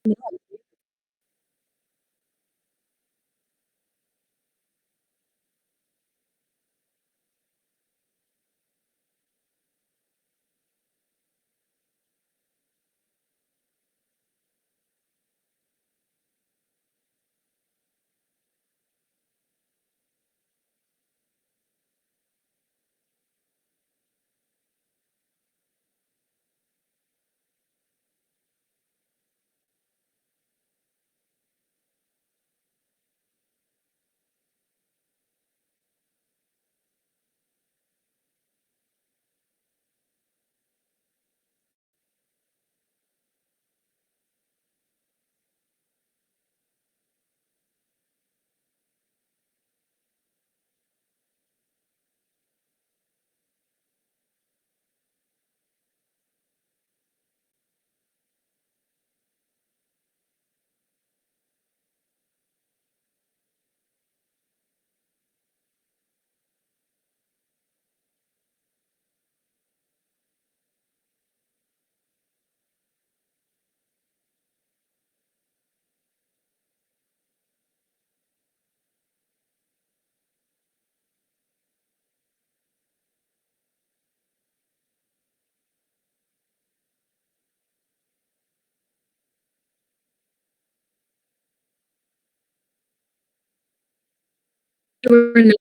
Beneran? Bener.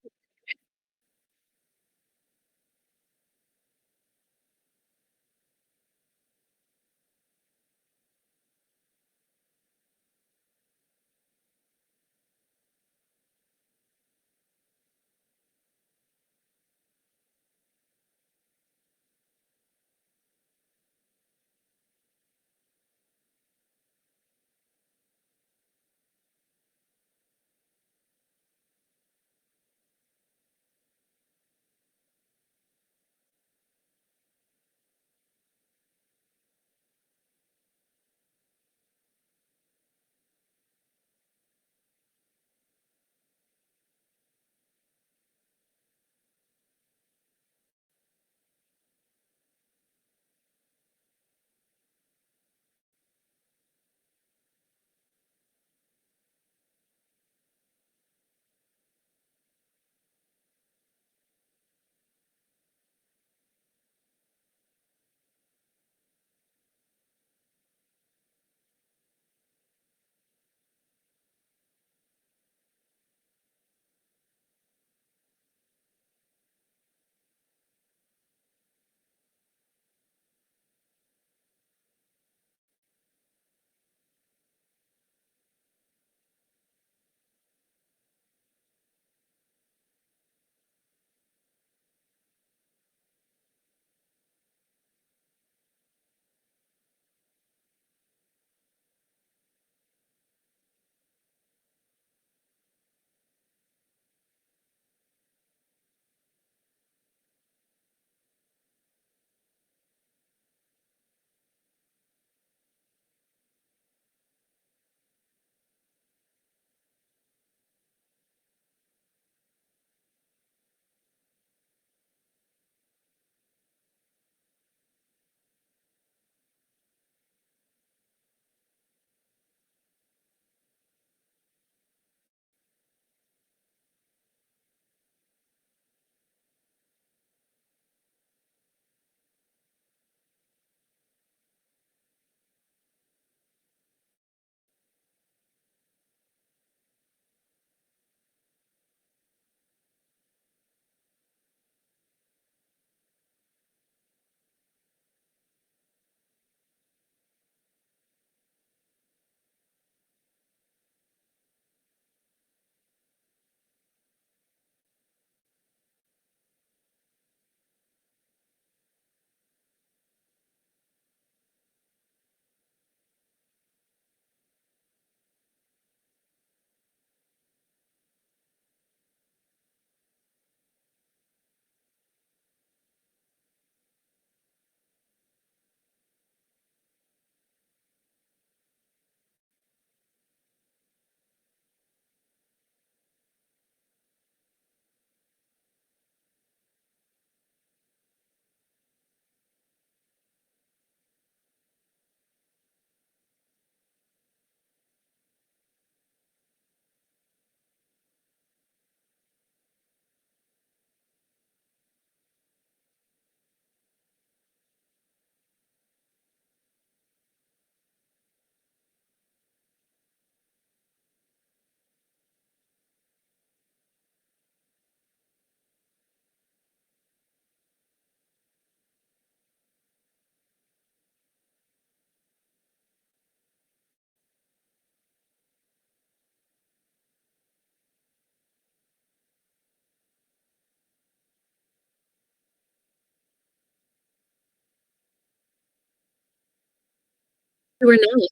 Renee.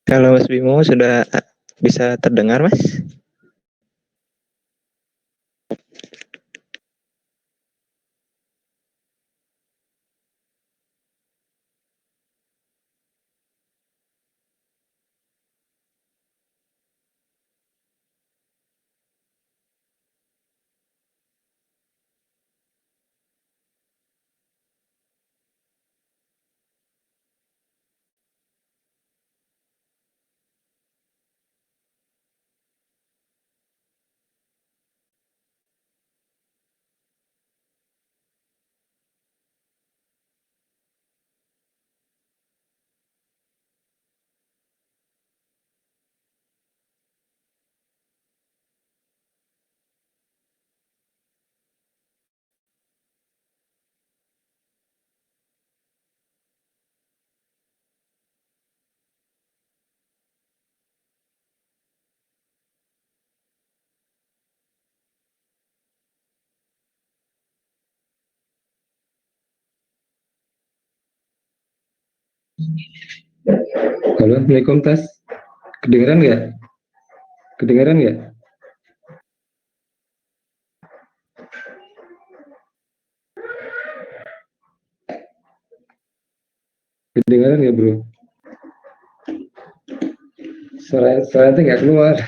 Kalau Mas Bimo sudah bisa terdengar, Mas? Halo, Assalamualaikum Tas. Kedengeran nggak? Kedengeran nggak? Kedengeran nggak, Bro? Suara nggak keluar.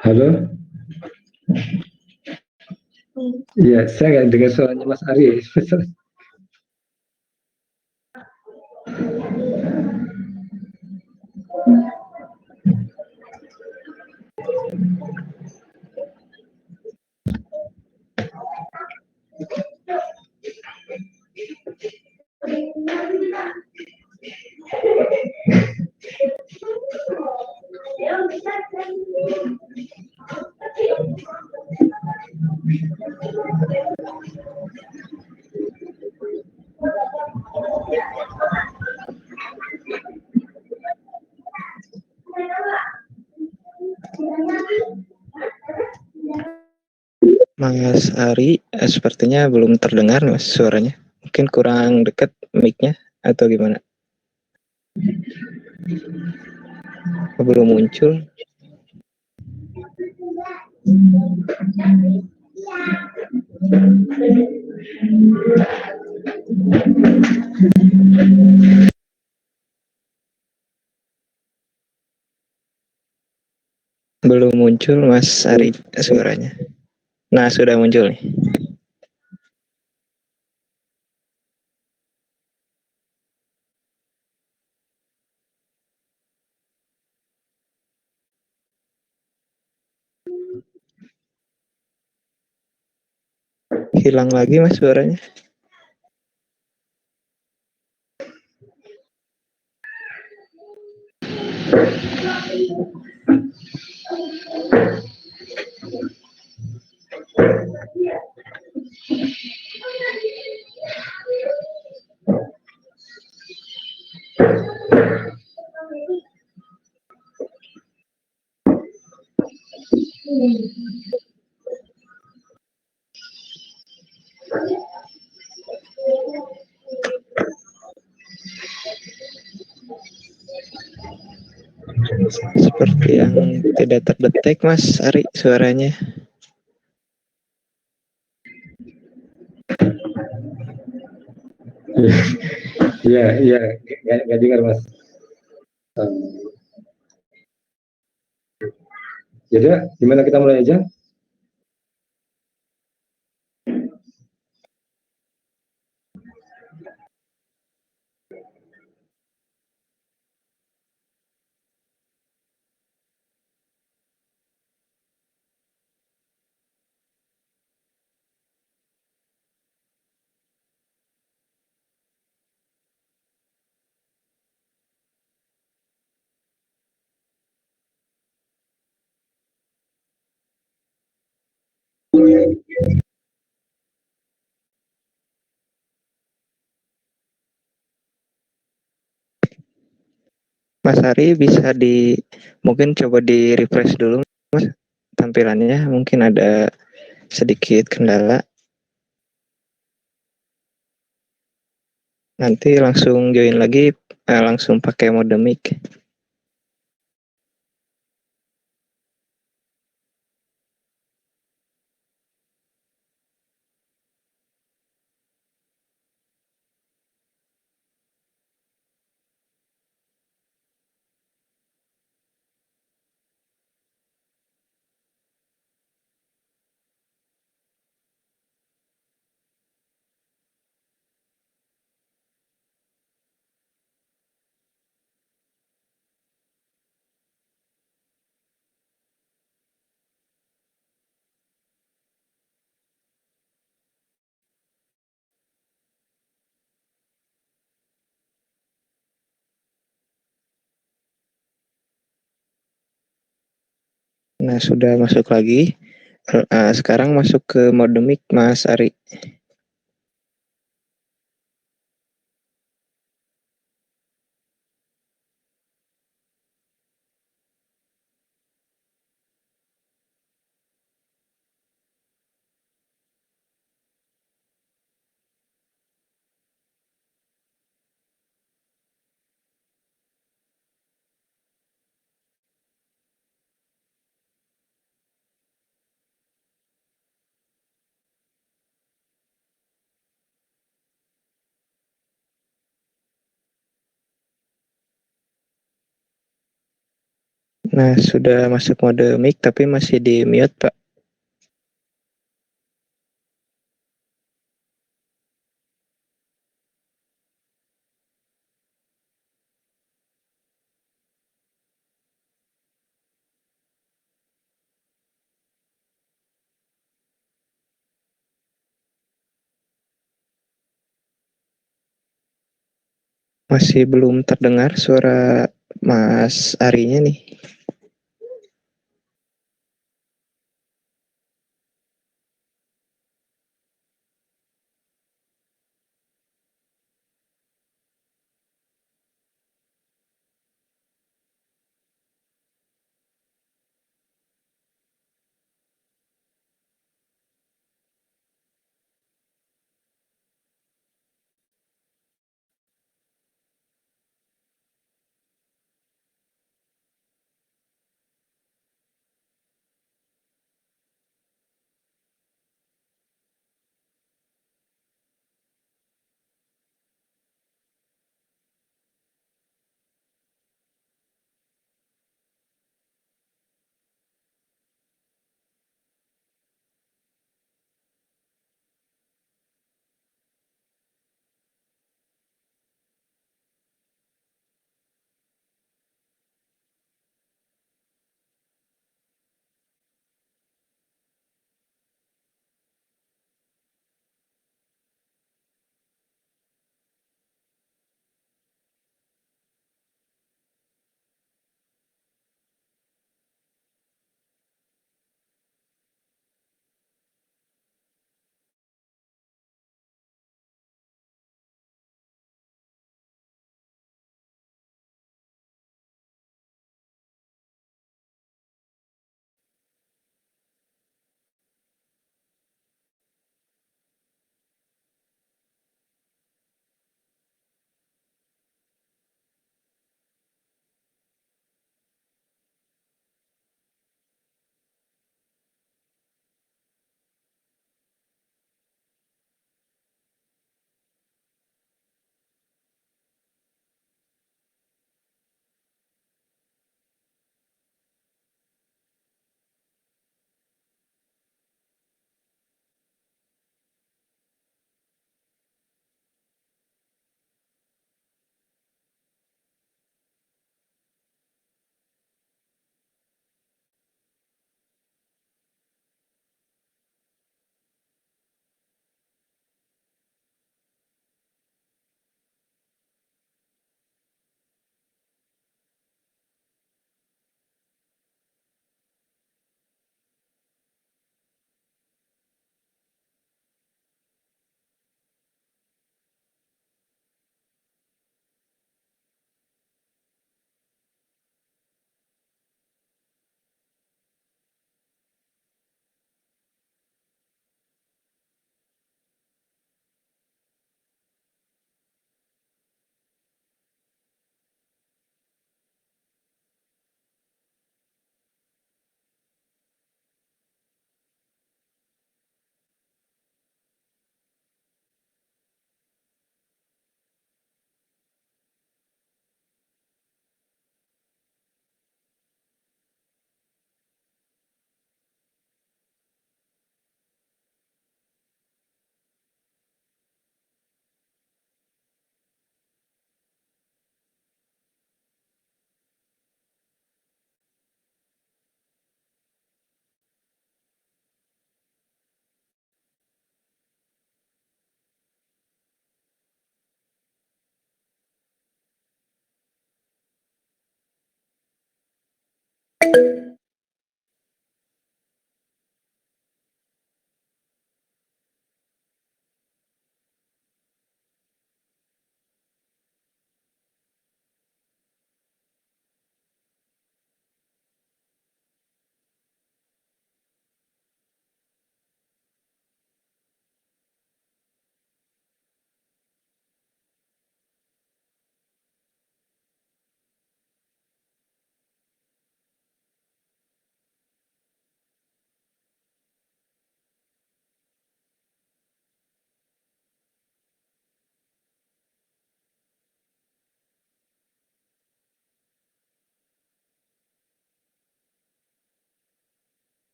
Halo? Iya, saya nggak dengar suaranya Mas Ari. Mas Ari, sepertinya belum terdengar, Mas, suaranya. Mungkin kurang dekat mic-nya atau gimana? Belum muncul. Belum muncul, Mas Ari, suaranya. Nah, sudah muncul nih. Hilang lagi, Mas, suaranya. Seperti yang tidak terdetek, Mas Ari, suaranya. Iya, iya, nggak dengar Mas. Jadi, gimana kita mulai aja? Mas Ari bisa mungkin coba di refresh dulu Mas tampilannya, mungkin ada sedikit kendala. Nanti langsung join lagi, langsung pakai mode mic. Nah, sudah masuk lagi. Sekarang masuk ke mode mic Mas Ari. Nah, sudah masuk mode mic tapi masih di mute, Pak. Masih belum terdengar suara Mas Arinya nih.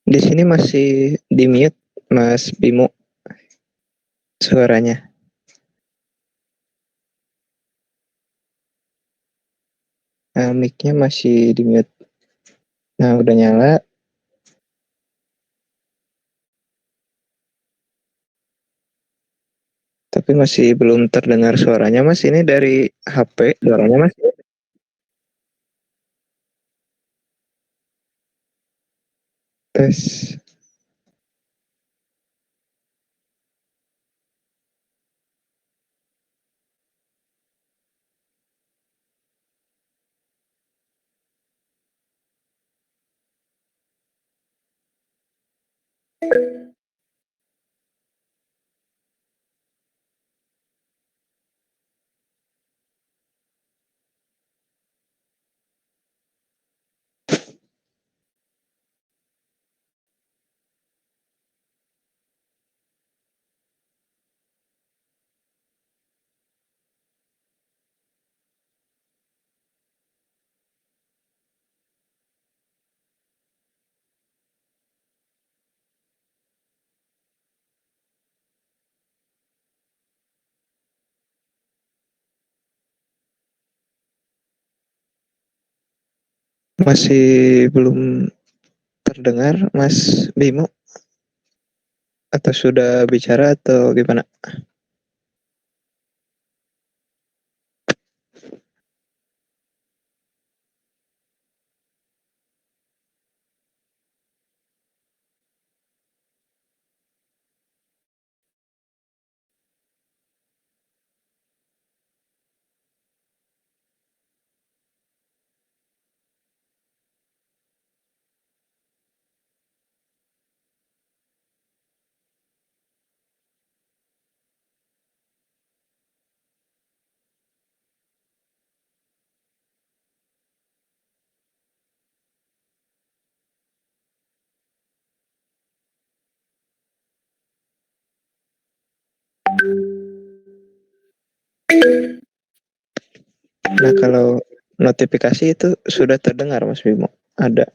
Di sini masih di mute, Mas Bimo, suaranya. Nah, mic-nya masih di mute. Nah, udah nyala. Tapi masih belum terdengar suaranya, Mas. Ini dari HP suaranya, Mas. Tes. Masih belum terdengar, Mas Bimo? Atau sudah bicara atau gimana? Nah, kalau notifikasi itu sudah terdengar, Mas Bimo? Ada.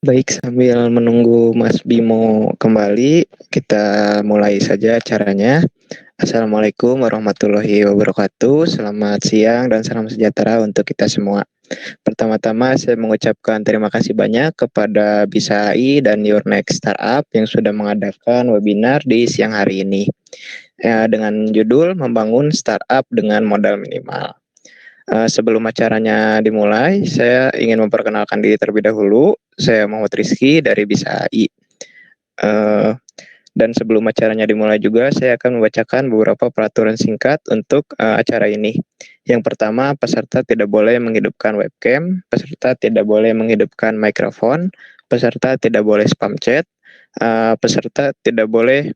Baik, sambil menunggu Mas Bimo kembali, kita mulai saja acaranya. Assalamualaikum warahmatullahi wabarakatuh. Selamat siang dan salam sejahtera untuk kita semua. Pertama-tama saya mengucapkan terima kasih banyak kepada Bisa AI dan Your Next Startup yang sudah mengadakan webinar di siang hari ini dengan judul Membangun Startup dengan Modal Minimal. Sebelum acaranya dimulai, saya ingin memperkenalkan diri terlebih dahulu. Saya Muhammad Rizky dari Bisa AI. Dan sebelum acaranya dimulai juga, saya akan membacakan beberapa peraturan singkat untuk acara ini. Yang pertama, peserta tidak boleh menghidupkan webcam, peserta tidak boleh menghidupkan mikrofon, peserta tidak boleh spam chat, peserta tidak boleh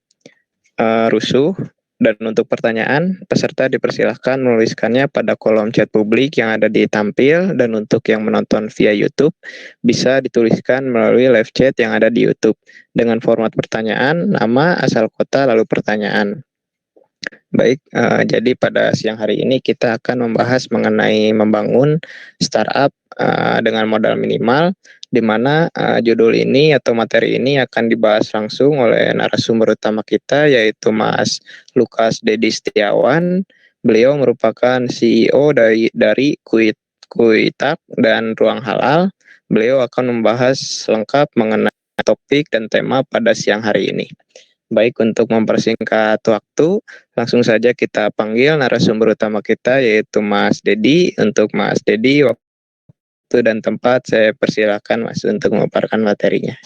rusuh. Dan untuk pertanyaan, peserta dipersilahkan menuliskannya pada kolom chat publik yang ada di tampil, dan untuk yang menonton via YouTube, bisa dituliskan melalui live chat yang ada di YouTube dengan format pertanyaan, nama, asal kota, lalu pertanyaan. Baik, jadi pada siang hari ini kita akan membahas mengenai membangun startup dengan modal minimal, di mana judul ini atau materi ini akan dibahas langsung oleh narasumber utama kita, yaitu Mas Lukas Dedi Setiawan. Beliau merupakan CEO dari Kuitak dan Ruang Halal. Beliau akan membahas lengkap mengenai topik dan tema pada siang hari ini. Baik, untuk mempersingkat waktu, langsung saja kita panggil narasumber utama kita, yaitu Mas Dedi. Untuk Mas Dedi, waktu dan tempat saya persilakan Mas untuk memaparkan materinya.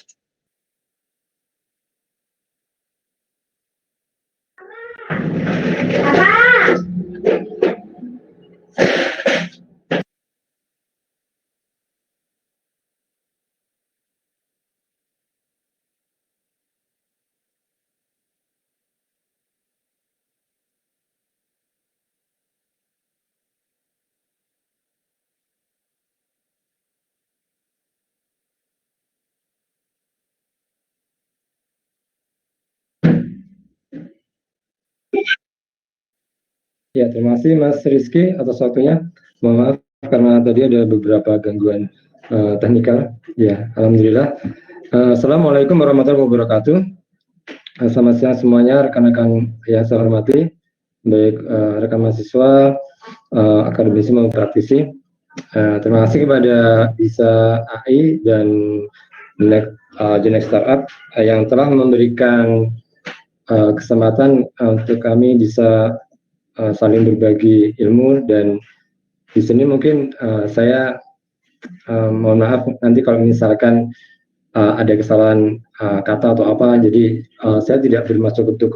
Ya, terima kasih Mas Rizky atas waktunya. Mohon maaf karena tadi ada beberapa gangguan teknikal. Ya, alhamdulillah. Assalamualaikum warahmatullahi wabarakatuh. Selamat siang semuanya, rekan-rekan yang saya hormati, baik rekan mahasiswa, akademisi maupun praktisi. Terima kasih kepada Bisa AI dan Next Startup yang telah memberikan kesempatan untuk kami bisa saling berbagi ilmu, dan di sini mungkin saya mohon maaf nanti kalau misalkan ada kesalahan kata atau apa, jadi saya tidak bermaksud untuk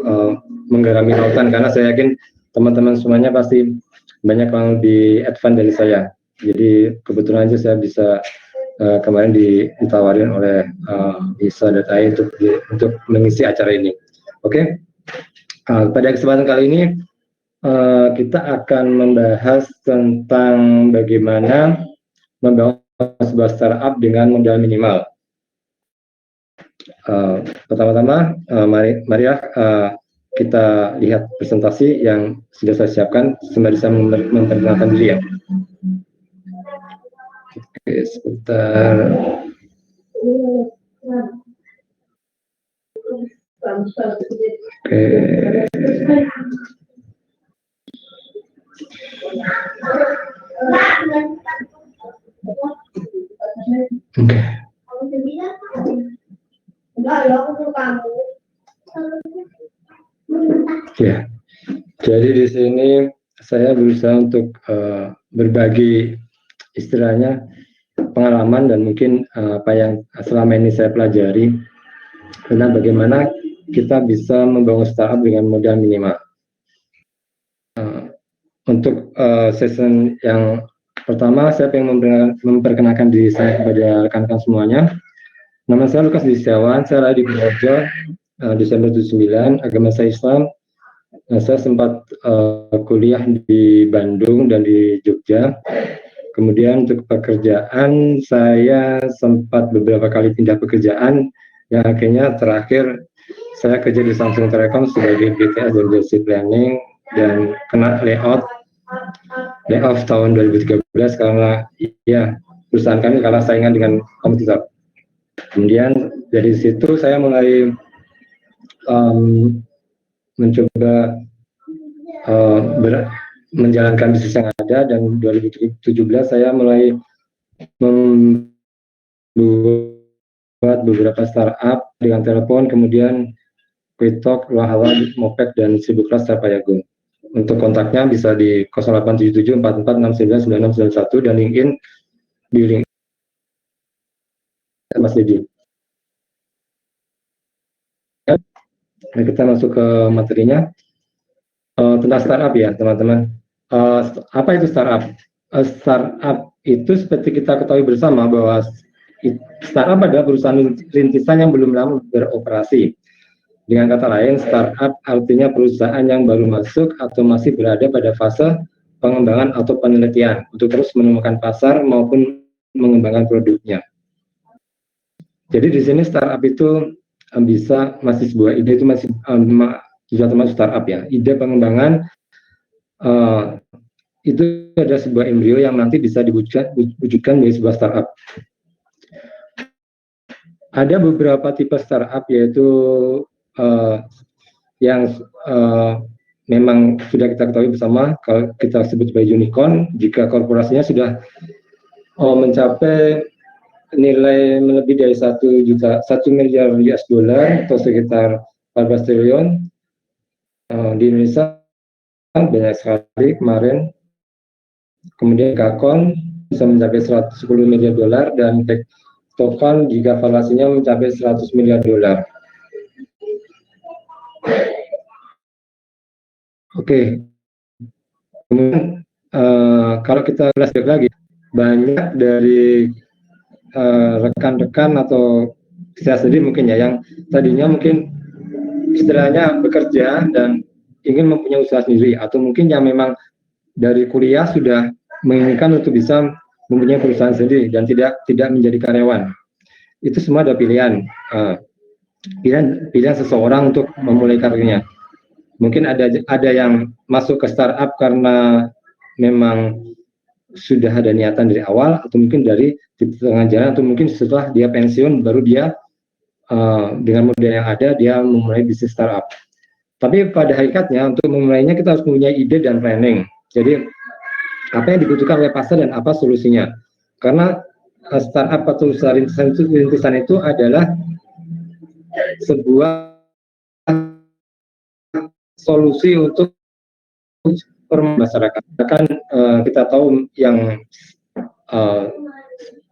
menggarami lautan, karena saya yakin teman-teman semuanya pasti banyak yang lebih advance dari saya. Jadi kebetulan aja saya bisa kemarin ditawarin oleh Bisa Datai untuk mengisi acara ini. Oke. Pada kesempatan kali ini kita akan membahas tentang bagaimana membangun sebuah startup dengan modal minimal. Pertama-tama, mari kita lihat presentasi yang sudah saya siapkan sembari saya memperkenalkan diri ya. Oke, sebentar. Oke. Oke. Ya, jadi di sini saya berusaha untuk berbagi istilahnya pengalaman dan mungkin apa yang selama ini saya pelajari tentang bagaimana kita bisa membangun startup dengan modal minimal. Untuk season yang pertama, saya ingin memperkenalkan diri saya kepada rekan-rekan semuanya. Nama saya Lukas Setiawan, saya lahir di Purworejo, Desember 79, agama saya Islam. Saya sempat kuliah di Bandung dan di Jogja. Kemudian untuk pekerjaan, saya sempat beberapa kali pindah pekerjaan, yang akhirnya terakhir saya kerja di Samsung Telecom sebagai BTS dan Basic Planning, dan kena layoff tahun 2013 karena ya perusahaan kami kalah saingan dengan kompetitor. Kemudian dari situ saya mulai mencoba menjalankan bisnis yang ada, dan 2017 saya mulai membuat beberapa startup dengan telepon, kemudian Quicktalk, Wahala, Moped, dan Sibuklas Sapayago. Untuk kontaknya bisa di 087744699991 dan LinkedIn di LinkedIn Mas Didi. Nah, kita masuk ke materinya. Tentang startup ya teman-teman. Apa itu startup? Startup itu seperti kita ketahui bersama bahwa startup adalah perusahaan rintisan yang belum lama beroperasi. Dengan kata lain, startup artinya perusahaan yang baru masuk atau masih berada pada fase pengembangan atau penelitian untuk terus menemukan pasar maupun mengembangkan produknya. Jadi di sini startup itu bisa masih sebuah ide, itu masih bisa termasuk startup ya. Ide pengembangan itu ada sebuah embrio yang nanti bisa diwujudkan menjadi sebuah startup. Ada beberapa tipe startup, yaitu yang memang sudah kita ketahui bersama, kalau kita sebut sebagai unicorn, jika korporasinya sudah mencapai nilai lebih dari 1 miliar US dollar atau sekitar 14 triliun. Di Indonesia banyak sekali kemarin. Kemudian Gakon bisa mencapai 110 miliar dolar, dan Tektokan jika valuasinya mencapai 100 miliar dolar. Oke. Kemudian kalau kita flashback lagi, banyak dari rekan-rekan atau saya sendiri mungkin ya, yang tadinya mungkin istilahnya bekerja dan ingin mempunyai usaha sendiri, atau mungkin yang memang dari kuliah sudah menginginkan untuk bisa mempunyai perusahaan sendiri dan tidak menjadi karyawan. Itu semua ada pilihan seseorang untuk memulai karirnya. Mungkin ada yang masuk ke startup karena memang sudah ada niatan dari awal, atau mungkin dari di tengah jalan, atau mungkin setelah dia pensiun baru dia dengan modal yang ada dia memulai bisnis startup. Tapi pada hakikatnya untuk memulainya kita harus mempunyai ide dan planning. Jadi apa yang dibutuhkan oleh pasar dan apa solusinya. Karena startup atau usaha rintisan itu adalah sebuah solusi untuk masyarakat. Kan kita tahu yang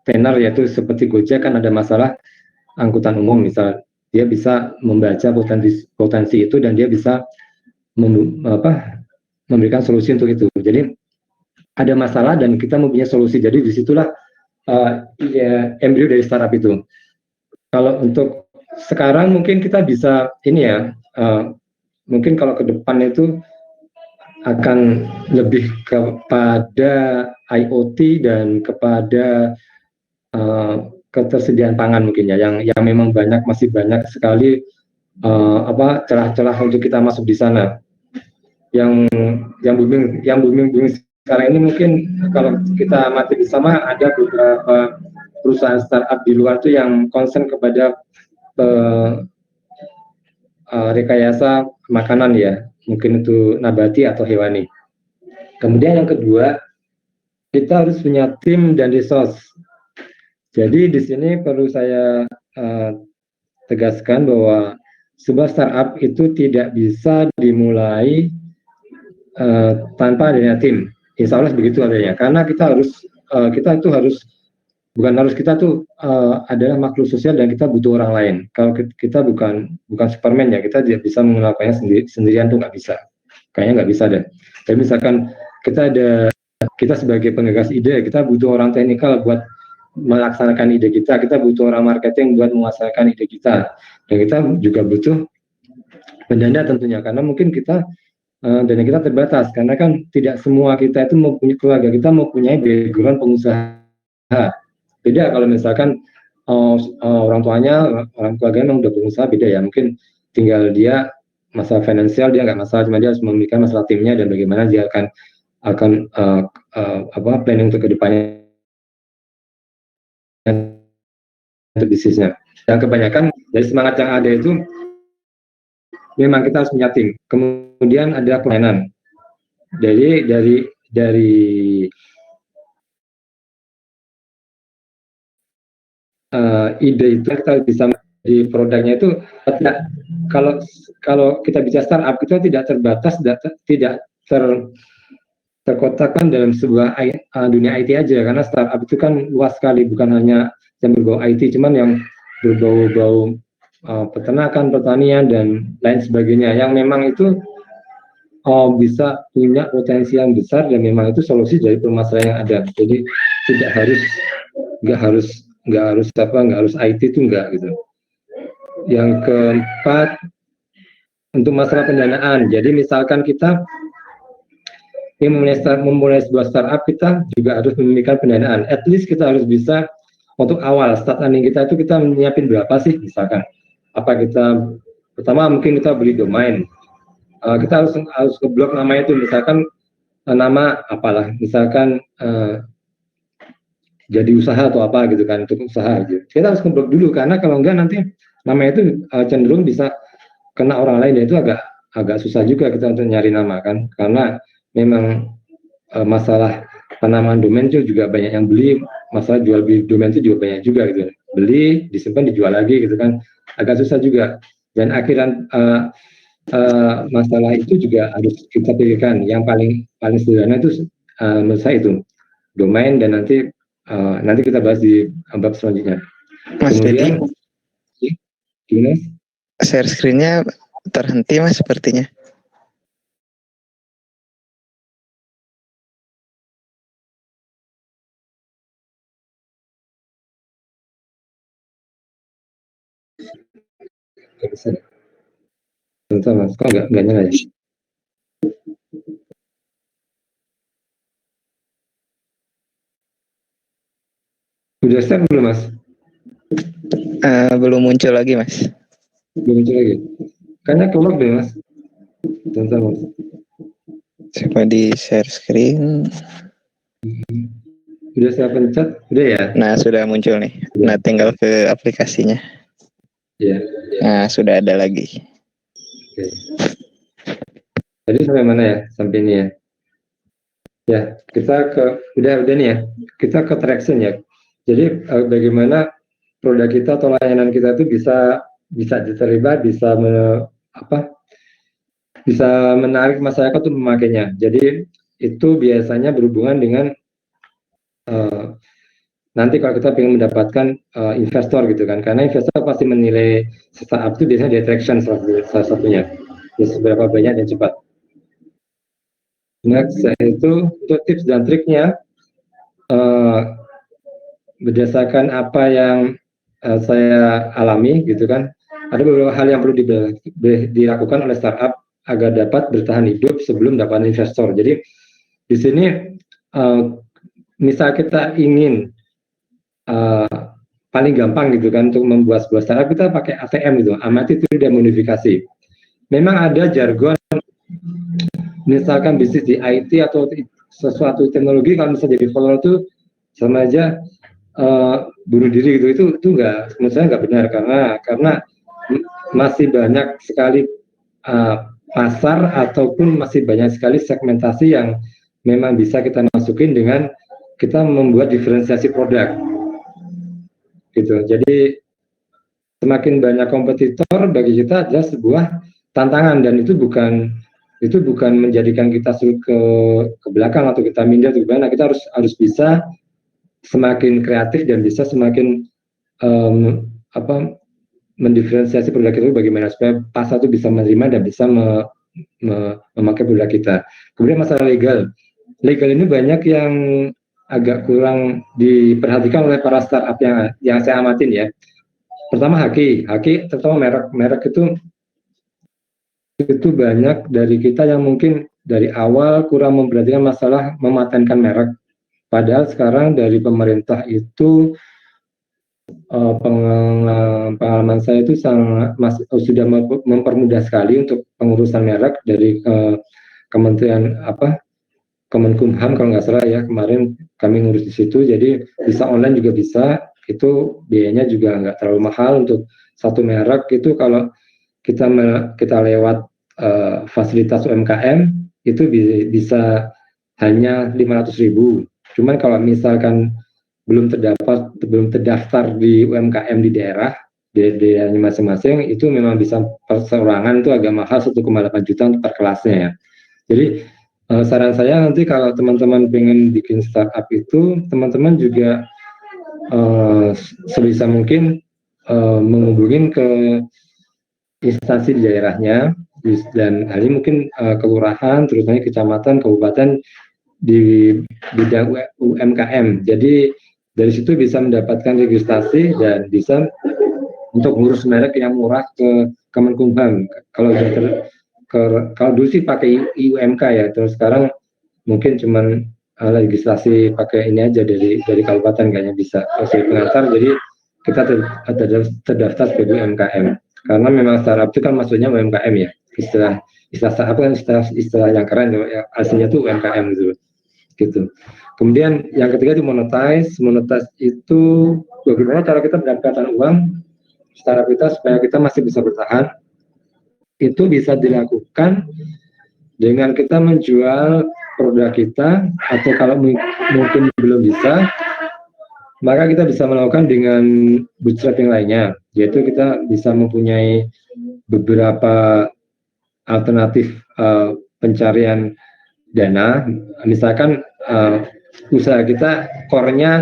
tenar, yaitu seperti Gojek, kan ada masalah angkutan umum misal, dia bisa membaca potensi itu dan dia bisa memberikan solusi untuk itu. Jadi ada masalah dan kita mempunyai solusi. Jadi disitulah embrio dari startup itu. Kalau untuk sekarang mungkin kita bisa ini ya, mungkin kalau ke depan itu akan lebih kepada IoT dan kepada ketersediaan pangan mungkin ya, yang memang masih banyak sekali celah-celah untuk kita masuk di sana. Yang booming sekarang ini mungkin kalau kita amati bersama, ada beberapa perusahaan startup di luar itu yang concern kepada rekayasa makanan ya, mungkin itu nabati atau hewani. Kemudian yang kedua, kita harus punya tim dan resource. Jadi di sini perlu saya tegaskan bahwa sebuah startup itu tidak bisa dimulai tanpa adanya tim. Insya Allah begitu adanya. Karena kita adalah makhluk sosial dan kita butuh orang lain. Kalau kita bukan Superman ya, kita tidak bisa melakukannya sendirian tuh nggak bisa. Kayaknya nggak bisa deh. Tapi misalkan kita sebagai penggagas ide, kita butuh orang teknikal buat melaksanakan ide kita butuh orang marketing buat menguasakan ide kita, dan kita juga butuh pendana tentunya, karena mungkin dana kita terbatas, karena kan tidak semua kita itu mempunyai keluarga, kita mempunyai background pengusaha. Beda kalau misalkan orang keluarganya memang udah pengusaha, beda ya, mungkin tinggal dia masalah finansial dia nggak masalah, cuma dia harus memikirkan masalah timnya dan bagaimana dia akan planning untuk kedepannya untuk bisnisnya. Yang kebanyakan dari semangat yang ada itu memang kita harus menyating. Kemudian ada permainan. Jadi dari ide itu kita bisa di produknya itu tidak, kalau kita bicara startup kita tidak terbatas, tidak terkotakkan dalam sebuah dunia IT aja, karena startup itu kan luas sekali, bukan hanya yang berbau IT, cuman yang berbau-bau peternakan, pertanian dan lain sebagainya yang memang itu bisa punya potensi yang besar dan memang itu solusi dari permasalahan yang ada. Jadi nggak harus IT itu enggak gitu. Yang keempat, untuk masalah pendanaan. Jadi misalkan kita ingin memulai sebuah startup, kita juga harus memiliki pendanaan. At least kita harus bisa untuk awal start earning kita itu kita menyiapin berapa sih misalkan. Apa kita pertama mungkin kita beli domain. Kita harus ngeblok nama itu, misalkan nama apalah, misalkan jadi usaha atau apa gitu kan, untuk usaha gitu. Kita harus ngeblok dulu, karena kalau enggak nanti nama itu cenderung bisa kena orang lain, dan itu agak susah juga kita untuk nyari nama kan, karena memang masalah penamaan domain itu juga banyak yang beli, masalah jual beli domain itu juga banyak juga gitu, beli disimpan dijual lagi gitu kan, agak susah juga. Dan akhiran masalah itu juga harus kita pikirkan. Yang paling sederhana itu menurut saya itu domain, dan nanti kita bahas di bab selanjutnya. Mas Dedi, Kemudian gimana? share screen-nya terhenti Mas sepertinya. Gak bisa. Bentar Mas, kok nggak nyala ya? Udah start belum Mas? Belum muncul lagi Mas. Belum muncul lagi. Kayaknya keluar deh Mas. Bentar Mas. Coba di share screen. Udah saya pencet, udah ya? Nah, sudah muncul nih. Nah, tinggal ke aplikasinya. Iya. Nah, sudah ada lagi. Oke. Tadi sampai mana ya? Sampai ini ya. Ya, kita udah nih ya. Kita ke traction ya. Jadi bagaimana produk kita atau layanan kita itu bisa diterima, bisa menarik masyarakat untuk memakainya. Jadi itu biasanya berhubungan dengan nanti kalau kita ingin mendapatkan investor gitu kan, karena investor pasti menilai startup itu biasanya dari traction salah satunya, jadi seberapa banyak dan cepat. Next itu untuk tips dan triknya, berdasarkan apa yang saya alami gitu kan, ada beberapa hal yang perlu dilakukan oleh startup agar dapat bertahan hidup sebelum dapat investor. Jadi di sini misal kita ingin paling gampang gitu kan untuk membuat sebuah startup, kita pakai ATM gitu, amati itu dan modifikasi. Memang ada jargon, misalkan bisnis di IT atau sesuatu teknologi, kalau misalnya jadi follower itu sama aja bunuh diri gitu, itu nggak, menurut saya nggak benar, karena masih banyak sekali pasar ataupun masih banyak sekali segmentasi yang memang bisa kita masukin dengan kita membuat diferensiasi produk gitu. Jadi semakin banyak kompetitor bagi kita adalah sebuah tantangan, dan itu bukan menjadikan kita ke belakang atau kita minder atau gimana. Kita harus bisa semakin kreatif dan bisa semakin mendiferensiasi produk itu bagaimana supaya pasar itu bisa menerima dan bisa memakai produk kita. Kemudian masalah legal ini banyak yang agak kurang diperhatikan oleh para startup yang saya amatin ya. Pertama haki terutama merek itu banyak dari kita yang mungkin dari awal kurang memperhatikan masalah mematenkan merek. Padahal sekarang dari pemerintah itu pengalaman saya itu sudah mempermudah sekali untuk pengurusan merek dari Kementerian Kemenkumham kalau nggak salah ya, kemarin kami ngurus di situ, jadi bisa online juga bisa. itu biayanya juga nggak terlalu mahal untuk satu merek. Itu kalau kita lewat fasilitas UMKM itu bisa hanya 500.000. Cuman kalau misalkan belum terdaftar di UMKM di daerahnya masing-masing, itu memang bisa perseorangan itu agak mahal 1,8 juta untuk per kelasnya ya. Jadi saran saya nanti kalau teman-teman pengen bikin startup itu, teman-teman juga sebisa mungkin menghubungin ke instansi di daerahnya, dan hal ini mungkin kelurahan, terutama kecamatan, kabupaten di bidang UMKM. Jadi dari situ bisa mendapatkan registrasi dan bisa untuk ngurus merek yang murah ke Kemenkumham. Kalau dulu sih pakai IUMK ya, terus sekarang mungkin cuman legislasi pakai ini aja dari kabupaten kayaknya bisa sebagai pengantar. Jadi kita terdaftar sebagai UMKM. Karena memang startup itu kan maksudnya UMKM ya. Istilah startup kan istilah yang keren ya, aslinya tuh UMKM gitu. Kemudian yang ketiga itu monetize itu bagaimana cara kita mendapatkan uang startup kita supaya kita masih bisa bertahan. Itu bisa dilakukan dengan kita menjual produk kita, atau kalau mungkin belum bisa, maka kita bisa melakukan dengan bootstrapping lainnya, yaitu kita bisa mempunyai beberapa alternatif pencarian dana. Misalkan usaha kita core-nya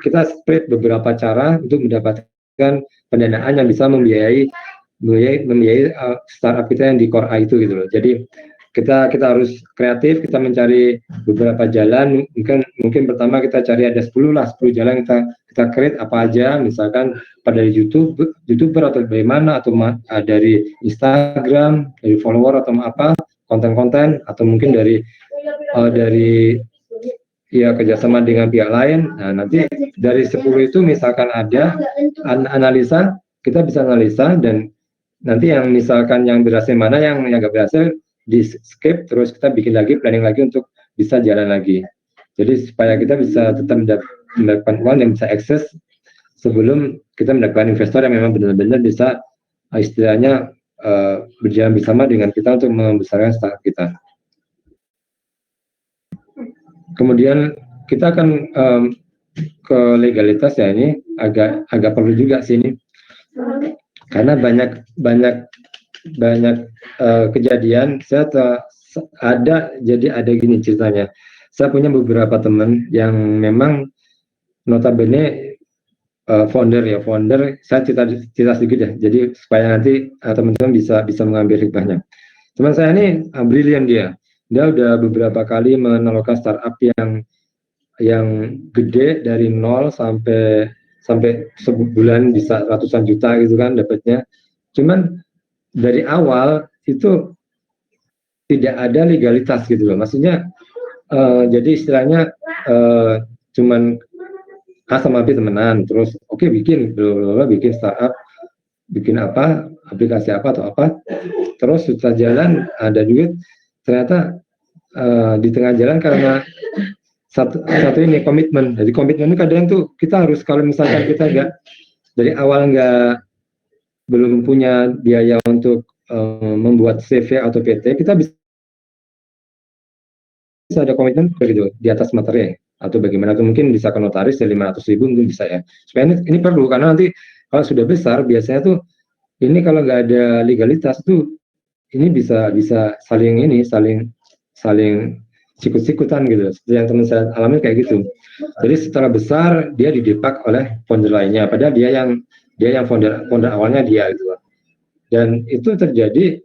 kita spread beberapa cara untuk mendapatkan pendanaan yang bisa membiayai startup kita yang di core A itu gitu loh. Jadi kita harus kreatif, kita mencari beberapa jalan. Mungkin pertama kita cari ada 10 jalan kita create apa aja, misalkan pada YouTuber atau dari mana, atau dari Instagram, dari follower atau apa, konten-konten, atau mungkin dari ya kerjasama dengan pihak lain. Nah, nanti dari 10 itu misalkan ada analisa, kita bisa analisa, dan nanti yang misalkan yang berhasil mana, yang nggak berhasil di skip, terus kita bikin lagi, planning lagi untuk bisa jalan lagi. Jadi supaya kita bisa tetap mendapatkan uang dan bisa akses sebelum kita mendapatkan investor yang memang benar-benar bisa istilahnya berjalan bersama dengan kita untuk membesarkan startup kita. Kemudian kita akan ke legalitas ya, ini agak perlu juga sih ini, karena banyak kejadian. Ada gini ceritanya. Saya punya beberapa teman yang memang notabene founder. Saya cerita sedikit ya, jadi supaya nanti teman-teman bisa mengambil hikmahnya. Teman saya ini brilian, dia udah beberapa kali menelurkan startup yang gede dari nol sampai sebulan bisa ratusan juta gitu kan dapatnya. Cuman dari awal itu tidak ada legalitas gitu loh. Maksudnya jadi istilahnya cuman A sama B temenan, terus oke, bikin startup, bikin apa, aplikasi apa atau apa, terus setelah jalan ada duit, ternyata di tengah jalan karena satu ini komitmen. Jadi komitmen itu kadang tuh kita harus, kalau misalkan kita nggak dari awal belum punya biaya untuk membuat CV atau PT, kita bisa ada komitmen gitu di atas materi, atau bagaimana tuh mungkin bisa ke notaris ya 500.000 mungkin bisa ya. Supaya ini perlu, karena nanti kalau sudah besar biasanya tuh ini kalau nggak ada legalitas tuh ini bisa saling sikut-sikutan gitu. Seperti yang teman saya alami kayak gitu. Jadi setelah besar dia didepak oleh founder lainnya, padahal dia yang founder awalnya dia gitu. Dan itu terjadi,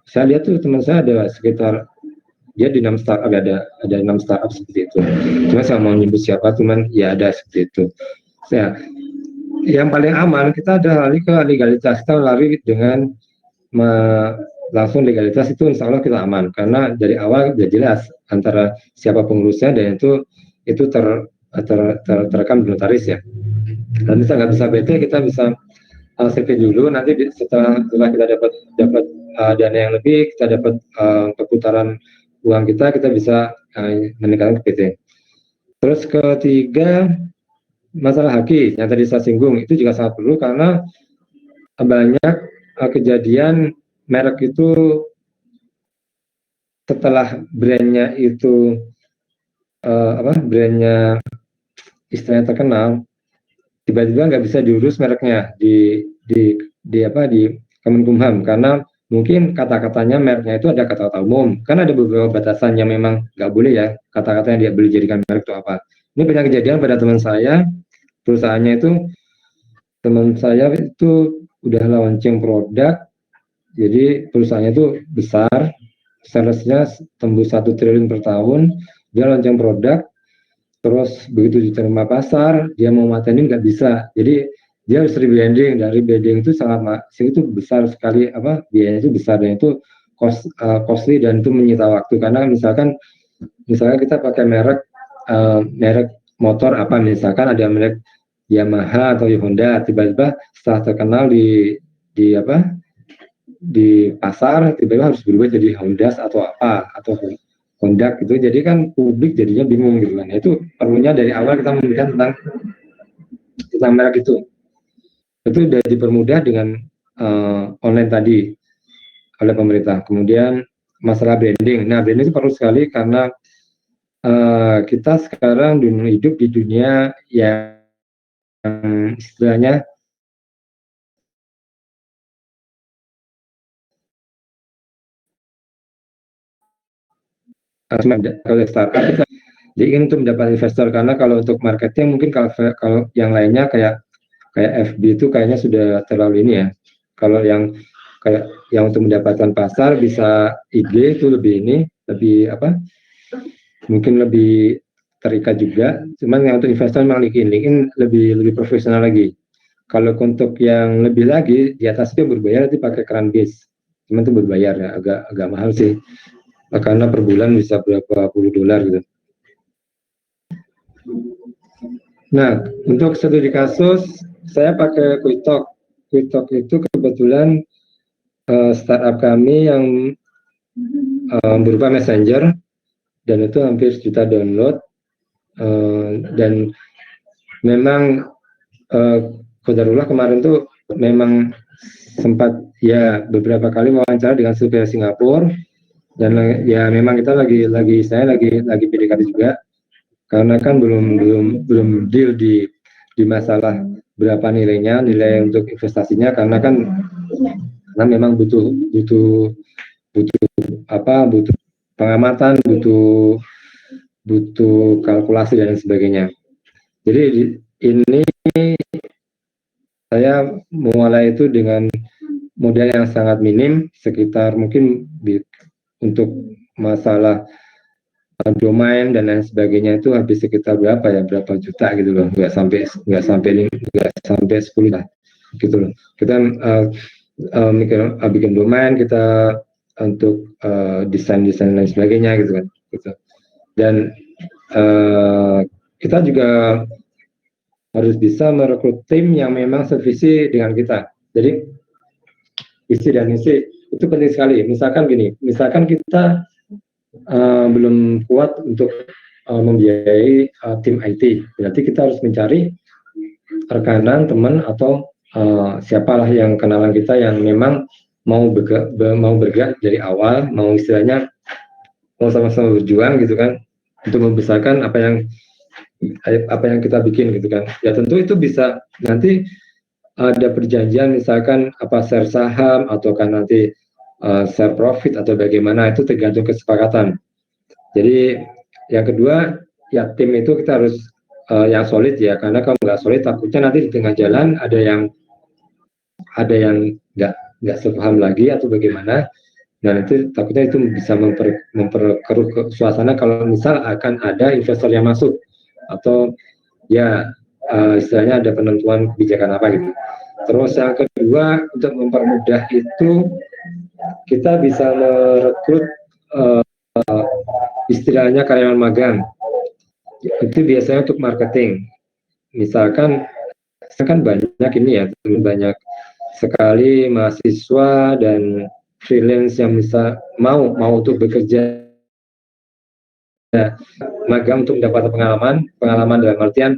saya lihat tuh teman saya ada sekitar, dia di 6 startup, ada 6 startup seperti itu. Cuma saya mau nyebut siapa, cuman ya ada seperti itu. Yang paling aman kita ada lari ke legalitas, kita lari dengan langsung legalitas, itu insya Allah kita aman, karena dari awal sudah jelas antara siapa pengurusnya, dan itu terekam di notaris ya. Dan bisa nggak bisa PT, kita bisa CV dulu, nanti setelah kita dapat dana yang lebih, kita dapat perputaran uang kita bisa meningkatkan ke PT. Terus ketiga, masalah haki yang tadi saya singgung itu juga sangat perlu karena banyak kejadian merek itu setelah brandnya itu brandnya istilahnya terkenal, tiba-tiba nggak bisa diurus mereknya di Kemenkumham karena mungkin kata-katanya mereknya itu ada kata-kata umum, kan ada beberapa batasan yang memang nggak boleh ya kata-kata yang dia boleh jadikan merek itu apa. Ini banyak kejadian pada teman saya, perusahaannya itu teman saya itu udah launching produk, jadi perusahaannya itu besar, salesnya tembus 1 triliun per tahun, dia launching produk, terus begitu diterima pasar dia mau matenin nggak bisa, jadi dia harus rebranding, dan rebranding itu itu besar sekali, biayanya itu besar dan itu costly dan itu menyita waktu karena misalnya kita pakai merek motor apa, misalkan ada merek Yamaha atau Honda, tiba-tiba setelah terkenal di pasar tiba-tiba harus berubah jadi Honda atau apa atau Honda gitu, jadi kan publik jadinya bingung gitu kan. Itu perlunya dari awal kita memberikan tentang merek itu sudah dipermudah dengan online tadi oleh pemerintah. Kemudian masalah branding, nah branding itu perlu sekali karena kita sekarang hidup di dunia yang istilahnya kalau startup kita diingin untuk mendapat investor, karena kalau untuk marketing mungkin kalau yang lainnya kayak FB itu kayaknya sudah terlalu ini ya. Kalau yang untuk mendapatkan pasar bisa IG itu mungkin lebih terikat juga. Cuman yang untuk investor memang LinkedIn lebih profesional lagi. Kalau untuk yang lebih lagi di atas itu berbayar itu pakai Crunchbase. Cuman itu berbayar ya, agak mahal sih. Karena per bulan bisa berapa puluh dolar gitu. Nah, untuk studi kasus saya pakai QuickTalk. QuickTalk itu kebetulan startup kami yang berupa messenger dan itu hampir 1 juta download, dan memang qadarullah kemarin tuh memang sempat ya beberapa kali wawancara dengan supplier Singapura, dan ya memang kita saya lagi PDKT juga karena kan belum deal di masalah berapa nilai untuk investasinya, karena memang butuh pengamatan, butuh kalkulasi dan sebagainya. Jadi ini saya mulai itu dengan modal yang sangat minim, sekitar mungkin untuk masalah domain dan lain sebagainya itu habis sekitar berapa juta gitu loh, nggak sampai 10 lah gitu loh. Kita bikin domain, kita untuk desain dan lain sebagainya gitu kan gitu. Dan kita juga harus bisa merekrut tim yang memang sevisi dengan kita. Jadi visi dan misi itu penting sekali. Misalkan kita belum kuat untuk membiayai tim IT, berarti kita harus mencari rekanan, teman atau siapalah yang kenalan kita yang memang mau bergerak dari awal, mau istilahnya mau sama-sama berjuang gitu kan, untuk membesarkan apa yang kita bikin gitu kan. Ya tentu itu bisa nanti ada perjanjian, misalkan share saham ataukah nanti share profit atau bagaimana, itu tergantung kesepakatan. Jadi yang kedua ya tim itu kita harus yang solid ya, karena kalau nggak solid takutnya nanti di tengah jalan ada yang nggak sepaham lagi atau bagaimana. Dan itu takutnya itu bisa memperkeruh suasana kalau misal akan ada investor yang masuk atau ya istilahnya ada penentuan kebijakan apa gitu. Terus yang kedua, untuk mempermudah itu kita bisa merekrut istilahnya karyawan magang. Itu biasanya untuk marketing. Misalkan banyak ini ya, banyak sekali mahasiswa dan freelance yang bisa mau untuk bekerja magang untuk mendapat pengalaman dalam artian